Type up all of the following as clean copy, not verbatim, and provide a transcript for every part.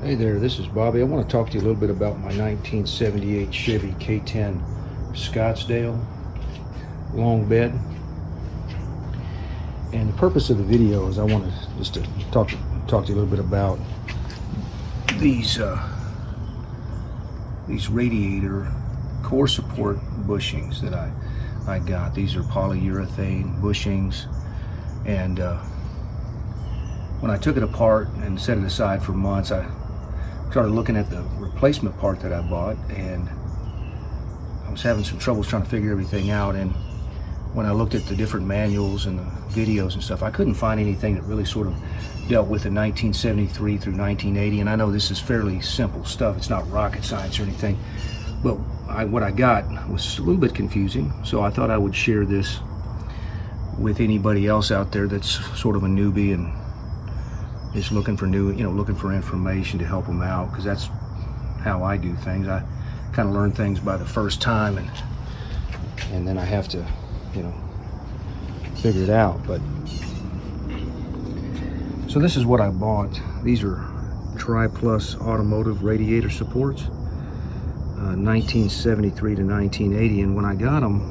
Hey there, this is Bobby. I want to talk to you a little bit about my 1978 Chevy K10 Scottsdale long bed. And the purpose of the video is I want to just to talk to you a little bit about these Radiator core support bushings that I got. These are polyurethane bushings, and when I took it apart and set it aside for months, I started looking at the replacement part that I bought, and I was having some troubles trying to figure everything out. And when I looked at the different manuals and the videos and stuff, I couldn't find anything that really sort of dealt with the 1973 through 1980. And I know this is fairly simple stuff, it's not rocket science or anything, but what I got was a little bit confusing, so I thought I would share this with anybody else out there that's sort of a newbie and is looking for looking for information to help them out, because that's how I do things. I kind of learn things by the first time, and then I have to figure it out. But so this is what I bought. These are Tri-Plus automotive radiator supports, 1973 to 1980, and when I got them,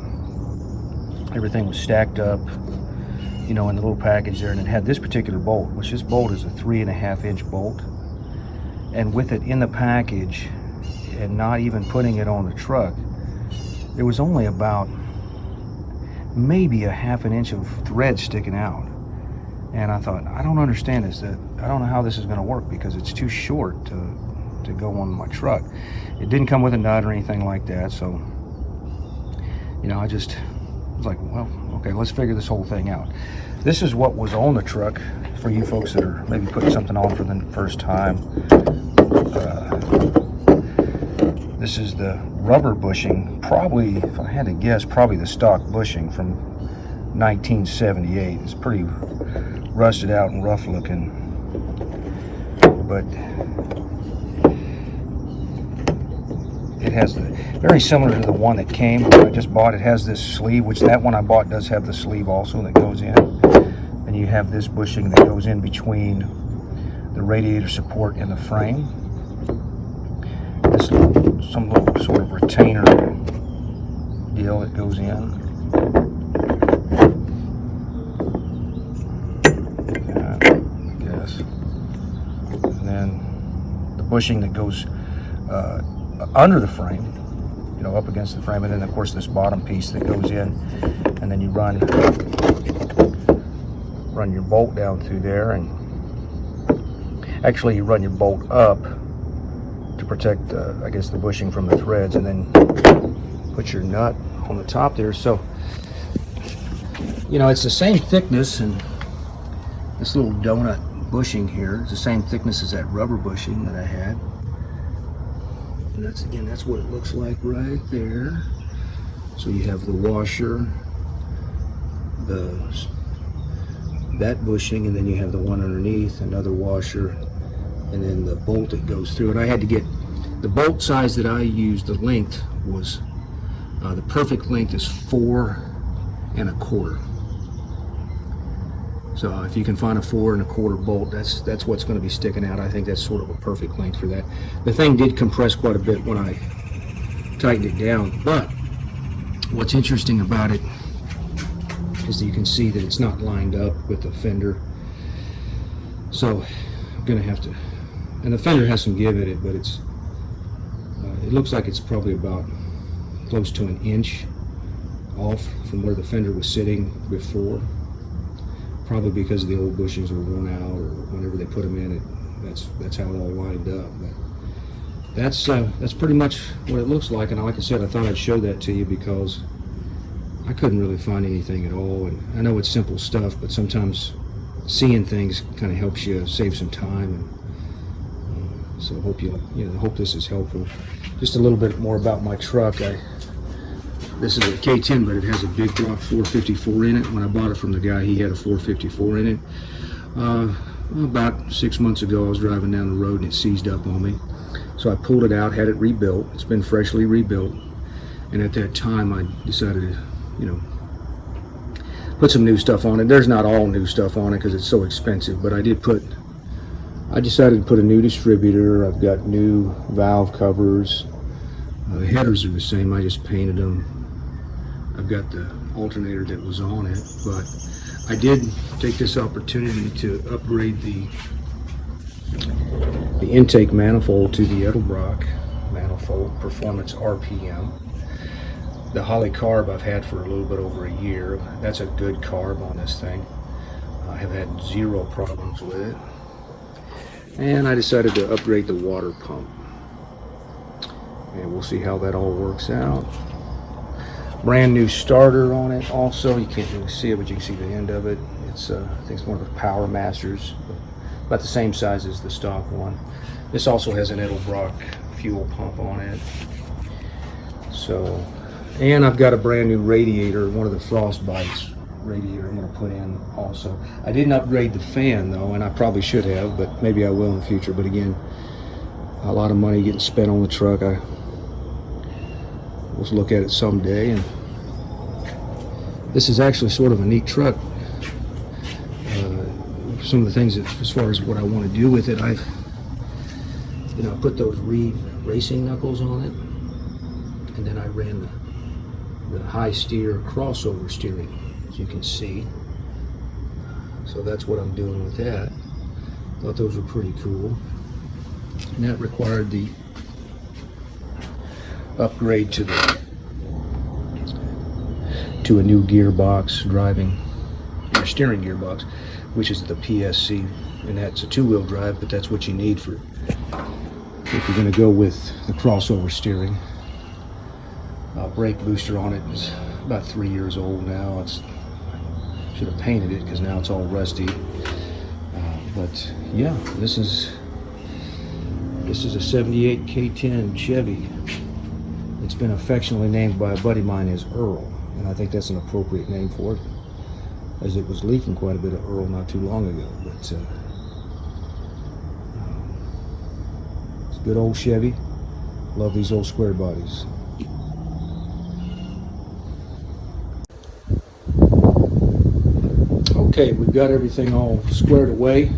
everything was stacked up in the little package there, and it had this particular bolt, which this bolt is a 3.5-inch bolt. And with it in the package and not even putting it on the truck, there was only about maybe a 1/2 inch of thread sticking out. And I thought, I don't understand this. I don't know how this is going to work, because it's too short to go on my truck. It didn't come with a nut or anything like that, so I just was like, well, okay, let's figure this whole thing out. This is what was on the truck for you folks that are maybe putting something on for the first time. This is the rubber bushing, probably, if I had to guess, probably the stock bushing from 1978. It's pretty rusted out and rough looking, but it has very similar to the one that came that I just bought. It has this sleeve, which that one I bought does have the sleeve also that goes in. And you have this bushing that goes in between the radiator support and the frame. This some little sort of retainer deal that goes in. I guess. And then the bushing that goes under the frame, up against the frame, and then of course this bottom piece that goes in, and then you run your bolt down through there, and actually you run your bolt up to protect I guess the bushing from the threads, and then put your nut on the top there. So it's the same thickness, and this little donut bushing here is the same thickness as that rubber bushing that I had. And that's what it looks like right there. So you have the washer, that bushing, and then you have the one underneath, another washer, and then the bolt that goes through it. I had to get the bolt size that I used. The length was the perfect length is 4 1/4. So if you can find a 4 1/4 bolt, that's what's going to be sticking out. I think that's sort of a perfect length for that. The thing did compress quite a bit when I tightened it down, but what's interesting about it is that you can see that it's not lined up with the fender. So I'm going to have to, and the fender has some give in it, but it looks like it's probably about close to 1 inch off from where the fender was sitting before. Probably because the old bushings are worn out, or whenever they put them in, that's how it all lined up. But that's pretty much what it looks like. And like I said, I thought I'd show that to you because I couldn't really find anything at all. And I know it's simple stuff, but sometimes seeing things kind of helps you save some time. And so hope this is helpful. Just a little bit more about my truck. This is a K10, but it has a big block 454 in it. When I bought it from the guy, he had a 454 in it. About 6 months ago, I was driving down the road and it seized up on me. So I pulled it out, had it rebuilt. It's been freshly rebuilt. And at that time, I decided to, put some new stuff on it. There's not all new stuff on it because it's so expensive, but I did put I decided to put a new distributor. I've got new valve covers. The headers are the same, I just painted them. I've got the alternator that was on it, but I did take this opportunity to upgrade the intake manifold to the Edelbrock manifold Performance RPM. The Holly carb I've had for a little bit over a year. That's a good carb on this thing. I have had zero problems with it. And I decided to upgrade the water pump. And we'll see how that all works out. Brand new starter on it also. You can't really see it, but you can see the end of it. It's I think it's one of the Power Masters, about the same size as the stock one. This also has an Edelbrock fuel pump on it. So, and I've got a brand new radiator, one of the Frostbite's radiator I'm going to put in also. I didn't upgrade the fan though, and I probably should have, but maybe I will in the future. But again, a lot of money getting spent on the truck. I will look at it someday. And this is actually sort of a neat truck. Some of the things that, as far as what I want to do with it, I've put those Reed racing knuckles on it, and then I ran the high steer crossover steering, as you can see. So that's what I'm doing with that. Thought those were pretty cool, and that required the upgrade to a new gearbox, steering gearbox, which is the PSC, and that's a two-wheel drive, but that's what you need for if you're going to go with the crossover steering. Brake booster on it is about 3 years old now. Should have painted it because now it's all rusty. But yeah, this is a 78 K10 Chevy. It's been affectionately named by a buddy of mine as Earl, and I think that's an appropriate name for it, as it was leaking quite a bit of Earl not too long ago. But it's a good old Chevy. Love these old square bodies. Okay, we've got everything all squared away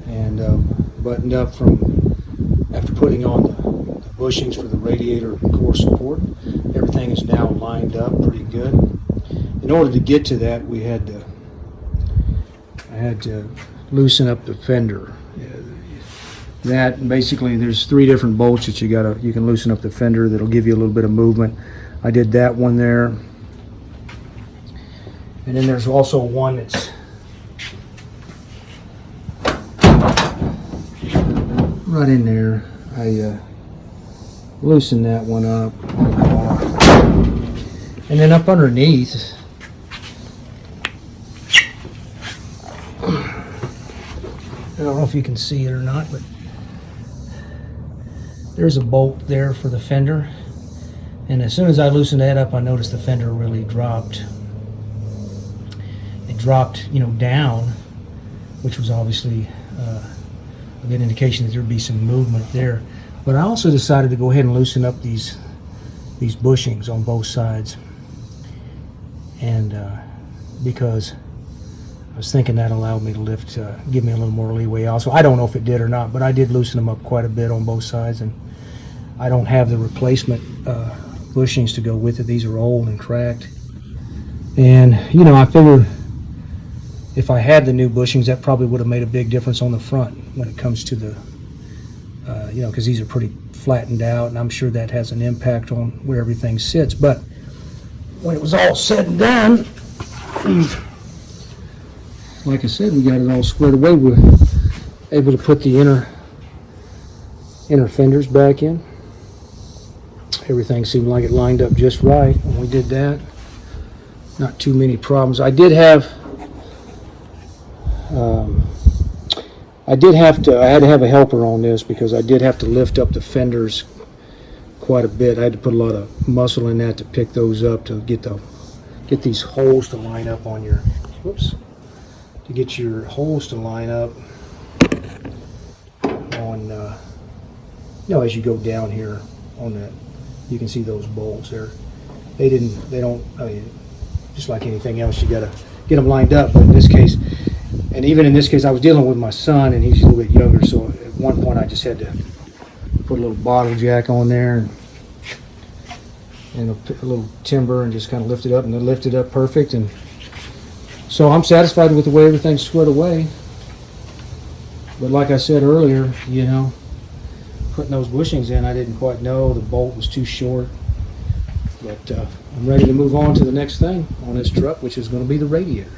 and buttoned up from after putting on the bushings for the radiator core support. Everything is now lined up pretty good. In order to get to that, I had to loosen up the fender. That basically, there's 3 different bolts that you can loosen up the fender that'll give you a little bit of movement. I did that one there, and then there's also one that's right in there. I loosened that one up, and then up underneath, I don't know if you can see it or not, but there's a bolt there for the fender, and as soon as I loosened that up, I noticed the fender really dropped. It dropped, down, which was obviously a good indication that there'd be some movement there. But I also decided to go ahead and loosen up these bushings on both sides, and because I was thinking that allowed me to lift, give me a little more leeway. Also, I don't know if it did or not, but I did loosen them up quite a bit on both sides, and I don't have the replacement bushings to go with it. These are old and cracked, and I figured if I had the new bushings, that probably would have made a big difference on the front when it comes to the, because these are pretty flattened out, and I'm sure that has an impact on where everything sits. But when it was all said and done, like I said, we got it all squared away. We were able to put the inner fenders back in. Everything seemed like it lined up just right when we did that. Not too many problems. I had to have a helper on this because I did have to lift up the fenders quite a bit. I had to put a lot of muscle in that to pick those up, to get these holes to line up on your, to get your holes to line up on, as you go down here on that. You can see those bolts there. Just like anything else, you gotta get them lined up. But in this case, And even in this case, I was dealing with my son, and he's a little bit younger, so at one point I just had to put a little bottle jack on there and a little timber and just kind of lift it up, and it lifted up perfect. And so I'm satisfied with the way everything's squared away. But like I said earlier, you know, putting those bushings in, I didn't quite know the bolt was too short. But I'm ready to move on to the next thing on this truck, which is going to be the radiator.